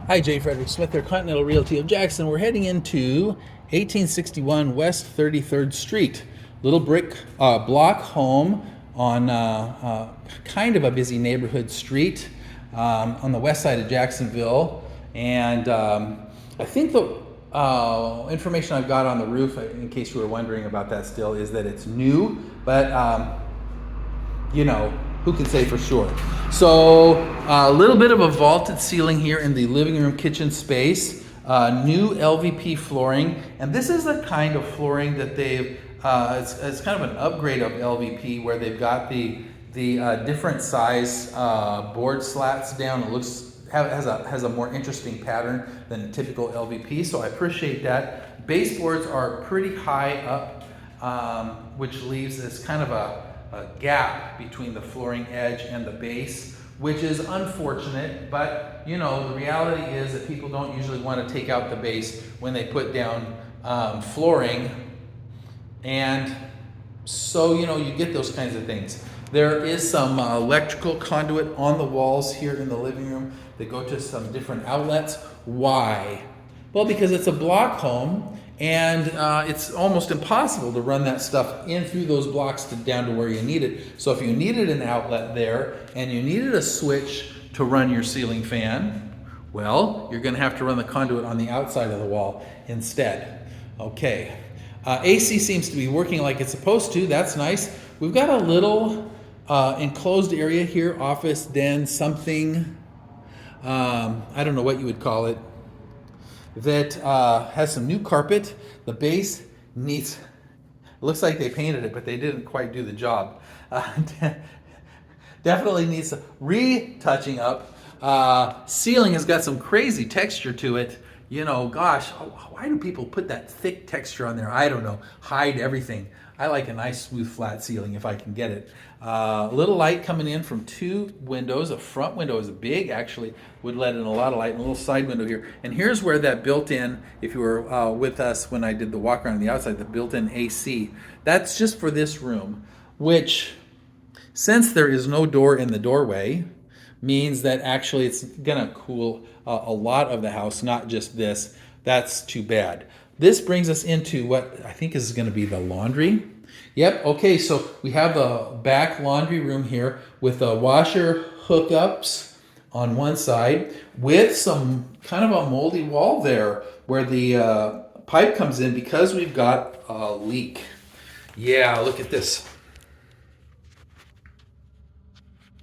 Hi, Jay Frederick Smith here, Continental Realty of Jackson. We're heading into 1861 West 33rd Street. Little brick block home on kind of a busy neighborhood street on the west side of Jacksonville. And I think the information I've got on the roof, in case you were wondering about that still, is that it's new, but you know, who can say for sure? So a little bit of a vaulted ceiling here in the living room kitchen space, new LVP flooring, and this is the kind of flooring that they've, it's kind of an upgrade of LVP where they've got the different size board slats down. It has a more interesting pattern than typical LVP, so I appreciate that. Baseboards are pretty high up, which leaves this kind of a gap between the flooring edge and the base, which is unfortunate, but you know, the reality is that people don't usually want to take out the base when they put down flooring, and so you know, you get those kinds of things. There is some electrical conduit on the walls here in the living room that go to some different outlets. Why? Well, because it's a block home, and it's almost impossible to run that stuff in through those blocks down to where you need it. So if you needed an outlet there and you needed a switch to run your ceiling fan, well, you're going to have to run the conduit on the outside of the wall instead. Okay. AC seems to be working like it's supposed to. That's nice. We've got a little enclosed area here, office, den, something. I don't know what you would call it. That has some new carpet. The base needs, it looks like they painted it, but they didn't quite do the job. Definitely needs retouching up. Ceiling has got some crazy texture to it. You know, gosh, why do people put that thick texture on there? I don't know. Hide everything. I like a nice smooth flat ceiling if I can get it. A little light coming in from two windows. A front window is big, actually, would let in a lot of light, and a little side window here. And here's where that built-in, if you were with us when I did the walk around the outside, the built-in AC, that's just for this room, which, since there is no door in the doorway, means that actually it's gonna cool a lot of the house, not just this. That's too bad. This brings us into what I think is going to be the laundry. Yep, okay, so we have the back laundry room here with the washer hookups on one side with some kind of a moldy wall there where the pipe comes in because we've got a leak. Yeah, look at this.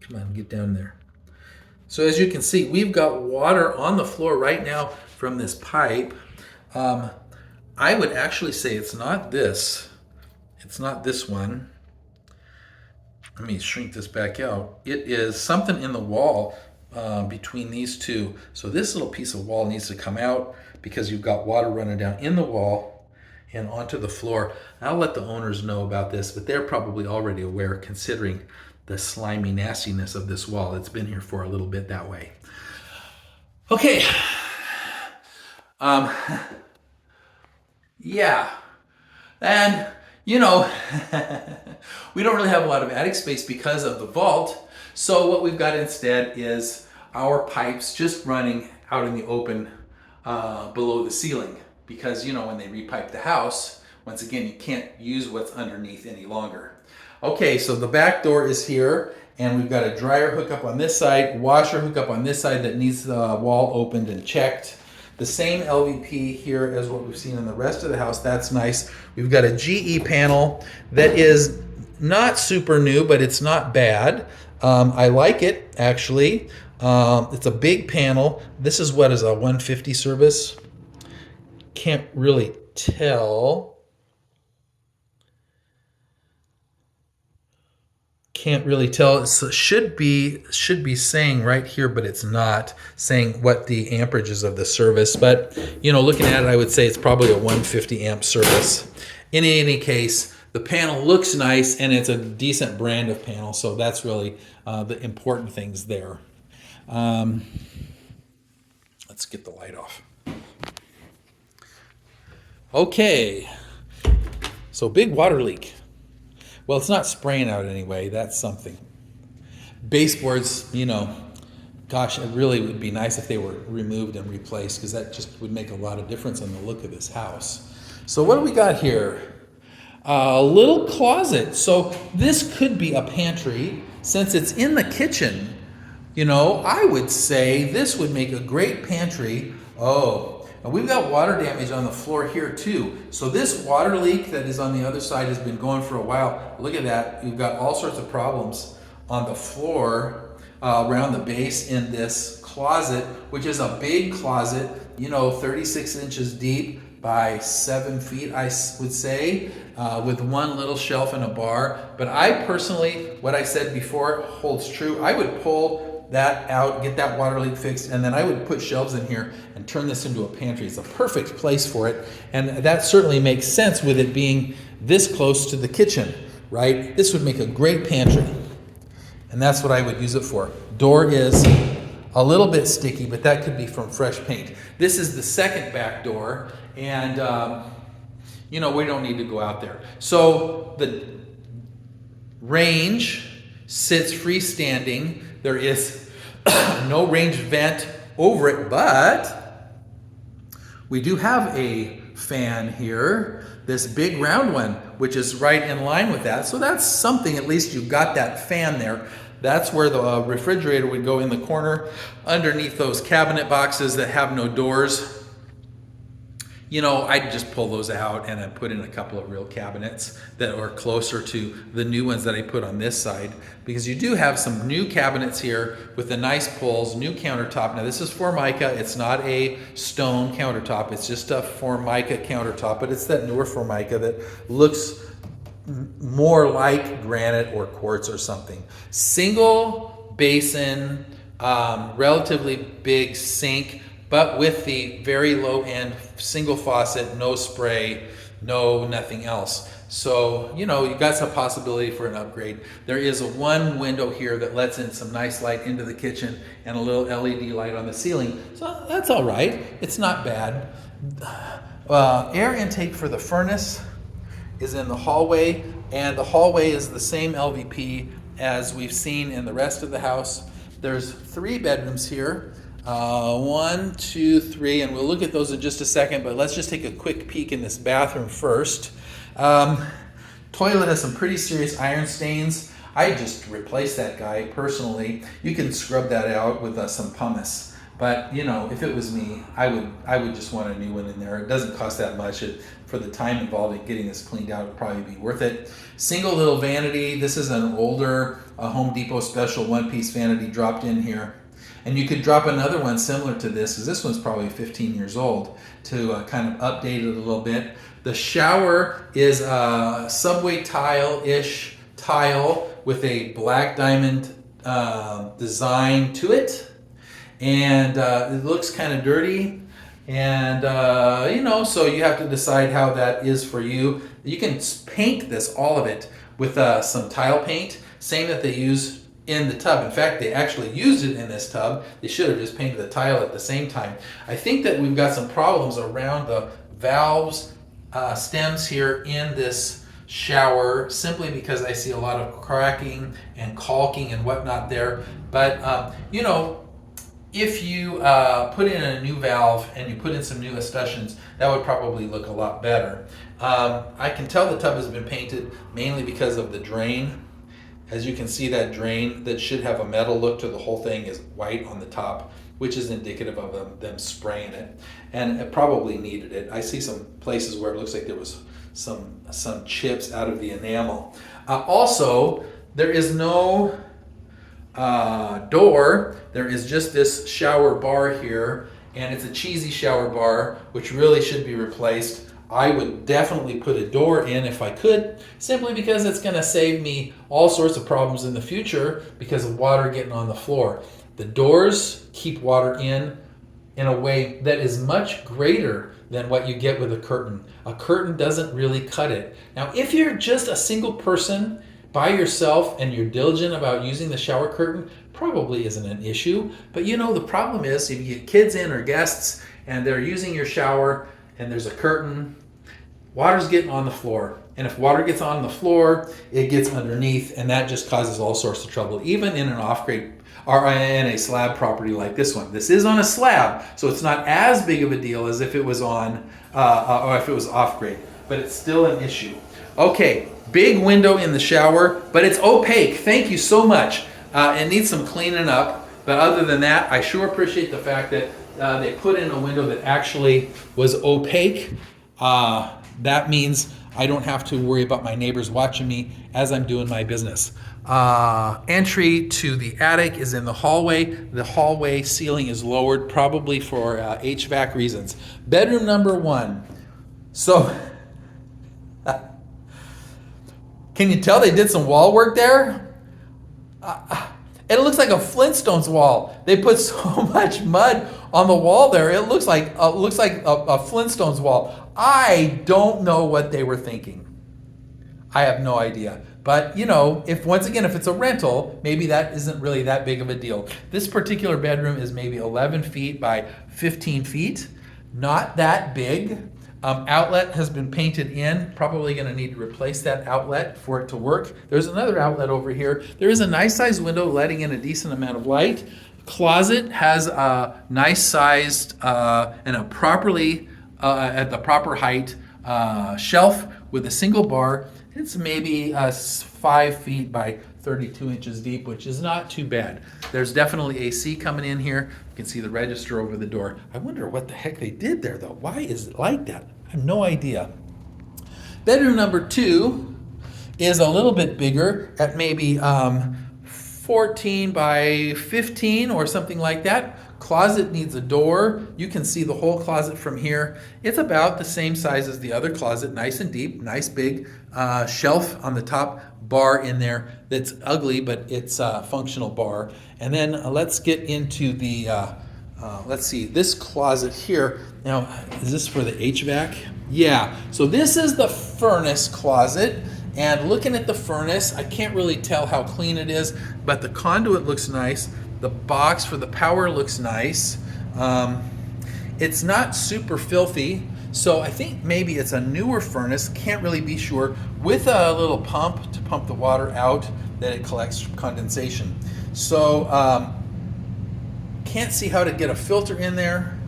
Come on, get down there. So as you can see, we've got water on the floor right now from this pipe. I would actually say it's not this. It's not this one. Let me shrink this back out. It is something in the wall between these two. So this little piece of wall needs to come out because you've got water running down in the wall and onto the floor. I'll let the owners know about this, but they're probably already aware considering the slimy nastiness of this wall. It's been here for a little bit that way. Okay. Yeah, and you know, we don't really have a lot of attic space because of the vault, so what we've got instead is our pipes just running out in the open below the ceiling, because you know, when they repipe the house, once again, you can't use what's underneath any longer. Okay, so the back door is here, and we've got a dryer hookup on this side, washer hookup on this side that needs the wall opened and checked. The same LVP here as what we've seen in the rest of the house. That's nice. We've got a GE panel that is not super new, but it's not bad. I like it, actually. It's a big panel. This is what is a 150 service. Can't really tell. Can't really tell. It should be saying right here, but it's not saying what the amperage is of the service. But you know, looking at it, I would say it's probably a 150 amp service. In any case, the panel looks nice, and it's a decent brand of panel, so that's really the important things there. Let's get the light off. Okay, so big water leak. Well, it's not spraying out anyway. That's something. Baseboards, you know, gosh, it really would be nice if they were removed and replaced, because that just would make a lot of difference on the look of this house. So what do we got here? A little closet. So this could be a pantry. Since it's in the kitchen, you know, I would say this would make a great pantry. Oh, and we've got water damage on the floor here too. So this water leak that is on the other side has been going for a while. Look at that. You've got all sorts of problems on the floor around the base in this closet, which is a big closet, you know, 36 inches deep by 7 feet, I would say, with one little shelf and a bar. But I personally, what I said before holds true. I would pull that out, get that water leak fixed, and then I would put shelves in here and turn this into a pantry. It's a perfect place for it. And that certainly makes sense with it being this close to the kitchen, right? This would make a great pantry. And that's what I would use it for. Door is a little bit sticky, but that could be from fresh paint. This is the second back door, and you know, we don't need to go out there. So the range sits freestanding. There is no range vent over it, but we do have a fan here, this big round one, which is right in line with that. So that's something, at least you've got that fan there. That's where the refrigerator would go, in the corner underneath those cabinet boxes that have no doors. You know, I'd just pull those out and I'd put in a couple of real cabinets that are closer to the new ones that I put on this side, because you do have some new cabinets here with the nice pulls, new countertop. Now this is Formica. It's not a stone countertop. It's just a Formica countertop, but it's that newer Formica that looks more like granite or quartz or something. Single basin, relatively big sink, but with the very low end single faucet, no spray, no nothing else. So, you know, you got some possibility for an upgrade. There is a one window here that lets in some nice light into the kitchen and a little LED light on the ceiling. So that's all right. It's not bad. Air intake for the furnace is in the hallway, and the hallway is the same LVP as we've seen in the rest of the house. There's 3 bedrooms here. 1, 2, 3, and we'll look at those in just a second, but let's just take a quick peek in this bathroom first. Toilet has some pretty serious iron stains. I just replaced that guy personally. You can scrub that out with some pumice. But, you know, if it was me, I would just want a new one in there. It doesn't cost that much. For the time involved in getting this cleaned out, it would probably be worth it. Single little vanity. This is an older Home Depot special one-piece vanity dropped in here. And you could drop another one similar to this, because this one's probably 15 years old, to kind of update it a little bit. The shower is a subway tile-ish tile with a black diamond design to it. And it looks kind of dirty, and you know, so you have to decide how that is for you. You can paint this, all of it, with some tile paint, same that they use in the tub. In fact, they actually used it in this tub. They should have just painted the tile at the same time. I think that we've got some problems around the valves, stems here in this shower, simply because I see a lot of cracking and caulking and whatnot there. But you know, if you put in a new valve and you put in some new escutcheons, that would probably look a lot better. I can tell the tub has been painted mainly because of the drain. As you can see, that drain that should have a metal look to the whole thing is white on the top, which is indicative of them spraying it. And it probably needed it. I see some places where it looks like there was some chips out of the enamel. Also, there is no door. There is just this shower bar here, and it's a cheesy shower bar, which really should be replaced. I would definitely put a door in if I could, simply because it's going to save me all sorts of problems in the future because of water getting on the floor. The doors keep water in a way that is much greater than what you get with a curtain. A curtain doesn't really cut it. Now, if you're just a single person by yourself and you're diligent about using the shower curtain, probably isn't an issue. But you know, the problem is if you get kids in or guests and they're using your shower and there's a curtain, water's getting on the floor. And if water gets on the floor, it gets underneath, and that just causes all sorts of trouble. Even in an or in a slab property like this one. This is on a slab, so it's not as big of a deal as if it was on, or if it was off grade, but it's still an issue. Okay, big window in the shower, but it's opaque. Thank you so much. It needs some cleaning up, but other than that, I sure appreciate the fact that they put in a window that actually was opaque. That means I don't have to worry about my neighbors watching me as I'm doing my business. Entry to the attic is in the hallway. The hallway ceiling is lowered, probably for HVAC reasons. Bedroom number 1. So, can you tell they did some wall work there? It looks like a Flintstones wall. They put so much mud on the wall there. It looks like a Flintstones wall. I don't know what they were thinking. I have no idea. But, you know, if it's a rental, maybe that isn't really that big of a deal. This particular bedroom is maybe 11 feet by 15 feet. Not that big. Outlet has been painted in. Probably going to need to replace that outlet for it to work. There's another outlet over here. There is a nice sized window letting in a decent amount of light. Closet has a nice sized and a properly at the proper height shelf with a single bar. It's maybe 5 feet by 32 inches deep, which is not too bad. There's definitely AC coming in here. You can see the register over the door. I wonder what the heck they did there, though. Why is it like that? I have no idea. Bedroom number 2 is a little bit bigger at maybe 14 by 15 or something like that. Closet needs a door. You can see the whole closet from here. It's about the same size as the other closet, nice and deep, nice big shelf on the top, bar in there that's ugly, but it's a functional bar. And then let's get into the, let's see, this closet here. Now, is this for the HVAC? Yeah, so this is the furnace closet. And looking at the furnace, I can't really tell how clean it is, but the conduit looks nice. The box for the power looks nice. It's not super filthy, so I think maybe it's a newer furnace, can't really be sure, with a little pump to pump the water out that it collects condensation. So can't see how to get a filter in there,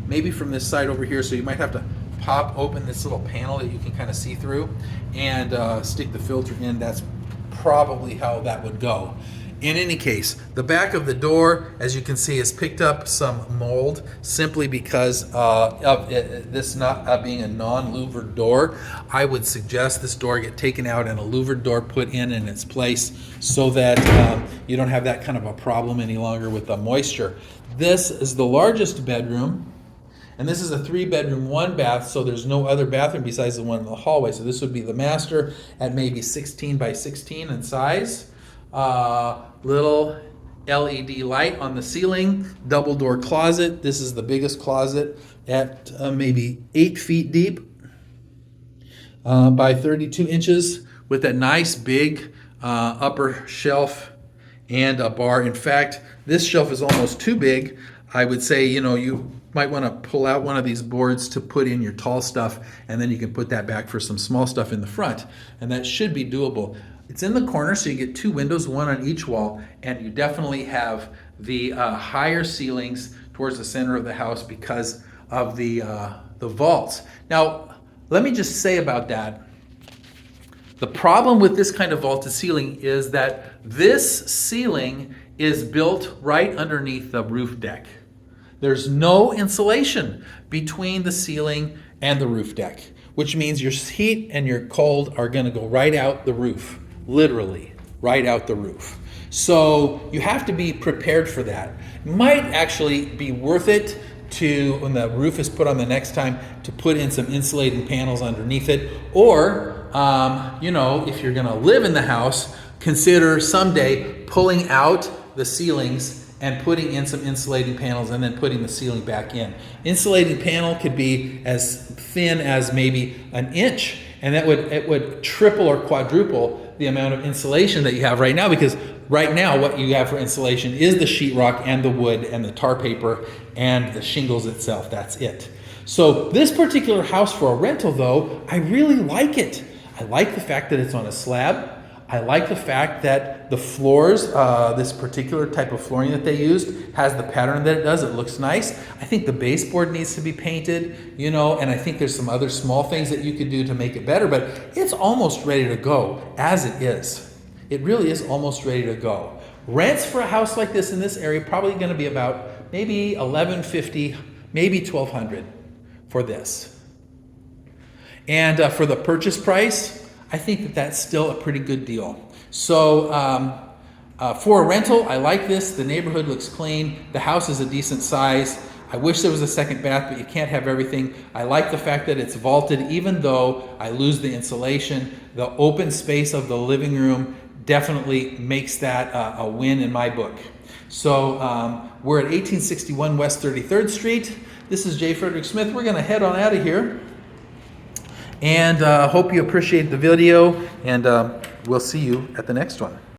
maybe from this side over here, so you might have to pop open this little panel that you can kind of see through and stick the filter in. That's probably how that would go. In any case, the back of the door, as you can see, has picked up some mold simply because of this not being a non-louvered door. I would suggest this door get taken out and a louvered door put in its place so that you don't have that kind of a problem any longer with the moisture. This is the largest bedroom, and this is a 3-bedroom, 1-bath, so there's no other bathroom besides the one in the hallway. So this would be the master at maybe 16 by 16 in size. Little LED light on the ceiling, double door closet. This is the biggest closet at maybe 8 feet deep by 32 inches with a nice big upper shelf and a bar. In fact, this shelf is almost too big. I would say, you might want to pull out one of these boards to put in your tall stuff, and then you can put that back for some small stuff in the front, and that should be doable. It's in the corner, so you get 2 windows, one on each wall, and you definitely have the higher ceilings towards the center of the house because of the vaults. Now, let me just say about that. The problem with this kind of vaulted ceiling is that this ceiling is built right underneath the roof deck. There's no insulation between the ceiling and the roof deck, which means your heat and your cold are going to go right out the roof. Literally, right out the roof. So you have to be prepared for that. It might actually be worth it to, when the roof is put on the next time, to put in some insulating panels underneath it. Or, if you're gonna live in the house, consider someday pulling out the ceilings and putting in some insulating panels and then putting the ceiling back in. Insulating panel could be as thin as maybe an inch, and it would triple or quadruple the amount of insulation that you have right now, because right now what you have for insulation is the sheetrock and the wood and the tar paper and the shingles itself. That's it. So this particular house for a rental, though, I really like it. I like the fact that it's on a slab. I like the fact that the floors, this particular type of flooring that they used, has the pattern that it does. It looks nice. I think the baseboard needs to be painted, you know, and I think there's some other small things that you could do to make it better, but it's almost ready to go as it is. It really is almost ready to go. Rents for a house like this in this area probably going to be about maybe $1,150, maybe $1,200 for this. And for the purchase price, I think that that's still a pretty good deal. So for a rental, I like this. The neighborhood looks clean. The house is a decent size. I wish there was a second bath, but you can't have everything. I like the fact that it's vaulted, even though I lose the insulation. The open space of the living room definitely makes that a win in my book. So we're at 1861 West 33rd Street. This is J. Frederick Smith. We're going to head on out of here. And hope you appreciate the video, and we'll see you at the next one.